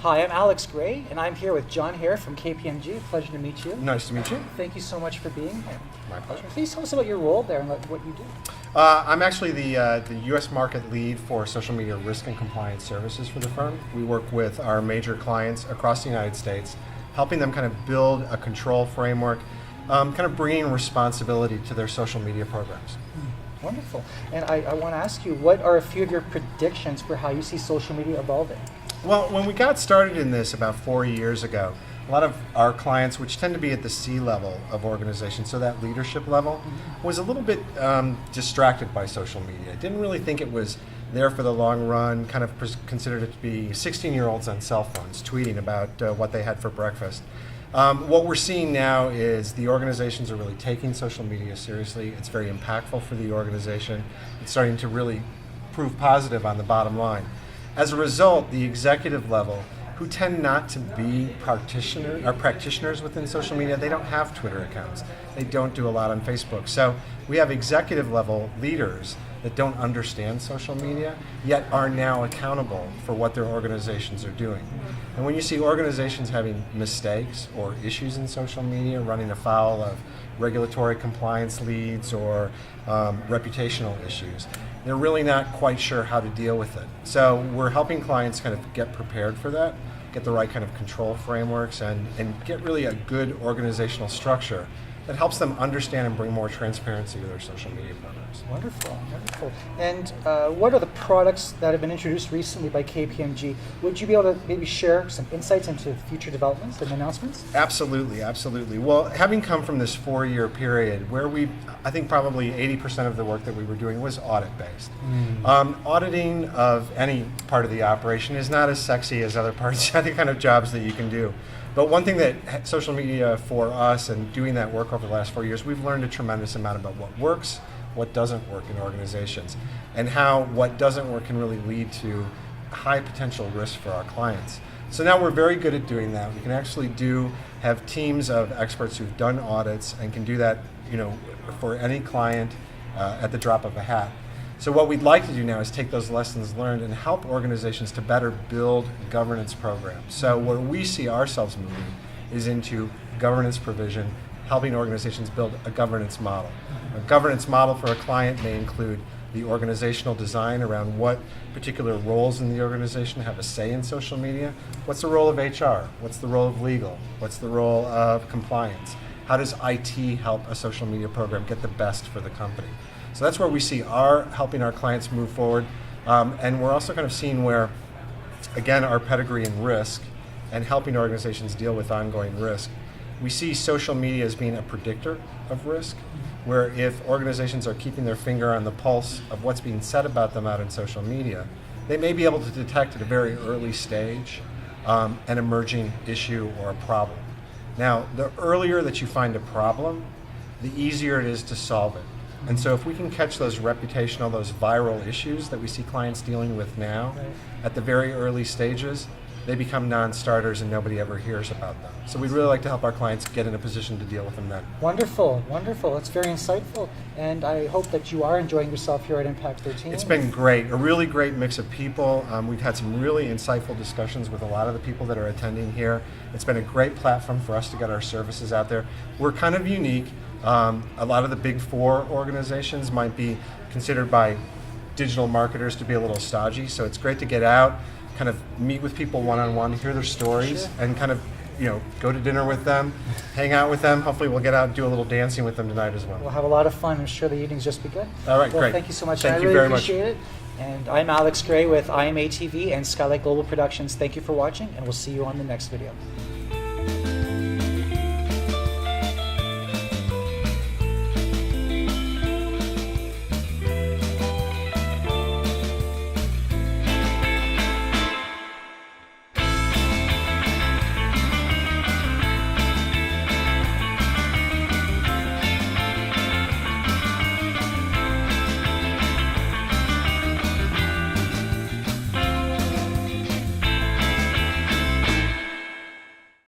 Hi, I'm Alex Gray, and I'm here with John Hare from KPMG. Pleasure to meet you. Nice to meet you. Thank you so much for being here. My pleasure. Please tell us about your role there and what you do. I'm actually the U.S. market lead for social media risk and compliance services for the firm. We work with our major clients across the United States, helping them kind of build a control framework, kind of bringing responsibility to their social media programs. Wonderful. And I want to ask you, what are a few of your predictions for how you see social media evolving? Well, when we got started in this about 4 years ago, a lot of our clients, which tend to be at the C level of organizations, so that leadership level, was a little bit distracted by social media. Didn't really think it was there for the long run, kind of considered it to be 16-year-olds on cell phones tweeting about what they had for breakfast. What we're seeing now is the organizations are really taking social media seriously. It's very impactful for the organization. It's starting to really prove positive on the bottom line. As a result, the executive level, who tend not to be practitioners within social media, they don't have Twitter accounts. They don't do a lot on Facebook. So we have executive level leaders that don't understand social media, yet are now accountable for what their organizations are doing. And when you see organizations having mistakes or issues in social media, running afoul of regulatory compliance leads or reputational issues, they're really not quite sure how to deal with it. So we're helping clients kind of get prepared for that, get the right kind of control frameworks, and get really a good organizational structure that helps them understand and bring more transparency to their social media programs. Wonderful, wonderful. And what are the products that have been introduced recently by KPMG? Would you be able to maybe share some insights into future developments and announcements? Absolutely, absolutely. Well, having come from this 4-year period where I think probably 80% of the work that we were doing was audit-based. Auditing of any part of the operation is not as sexy as other parts, other kind of jobs that you can do. But one thing that social media for us and doing that work over the last 4 years, we've learned a tremendous amount about what works, what doesn't work in organizations, and how what doesn't work can really lead to high potential risk for our clients. So now we're very good at doing that. We can actually have teams of experts who've done audits and can do that, for any client at the drop of a hat. So what we'd like to do now is take those lessons learned and help organizations to better build governance programs. So where we see ourselves moving is into governance provision, helping organizations build a governance model. A governance model for a client may include the organizational design around what particular roles in the organization have a say in social media. What's the role of HR? What's the role of legal? What's the role of compliance? How does IT help a social media program get the best for the company? So that's where we see helping our clients move forward. And we're also kind of seeing where, again, our pedigree in risk and helping organizations deal with ongoing risk. We see social media as being a predictor of risk, where if organizations are keeping their finger on the pulse of what's being said about them out in social media, they may be able to detect at a very early stage an emerging issue or a problem. Now, the earlier that you find a problem, the easier it is to solve it. And so if we can catch those reputational, those viral issues that we see clients dealing with now, at the very early stages, they become non-starters and nobody ever hears about them. So we'd really like to help our clients get in a position to deal with them then. Wonderful, wonderful. That's very insightful. And I hope that you are enjoying yourself here at IMPACT13. It's been great, a really great mix of people. We've had some really insightful discussions with a lot of the people that are attending here. It's been a great platform for us to get our services out there. We're kind of unique. A lot of the big 4 organizations might be considered by digital marketers to be a little stodgy, so it's great to get out, kind of meet with people one-on-one, hear their stories, and kind of go to dinner with them, hang out with them. Hopefully we'll get out and do a little dancing with them tonight as well. We'll have a lot of fun. I'm sure the evening's just begun. All right, great. Thank you so much. Thank you really very much. Appreciate it. And I'm Alex Gray with IMA TV and Skylight Global Productions. Thank you for watching, and we'll see you on the next video.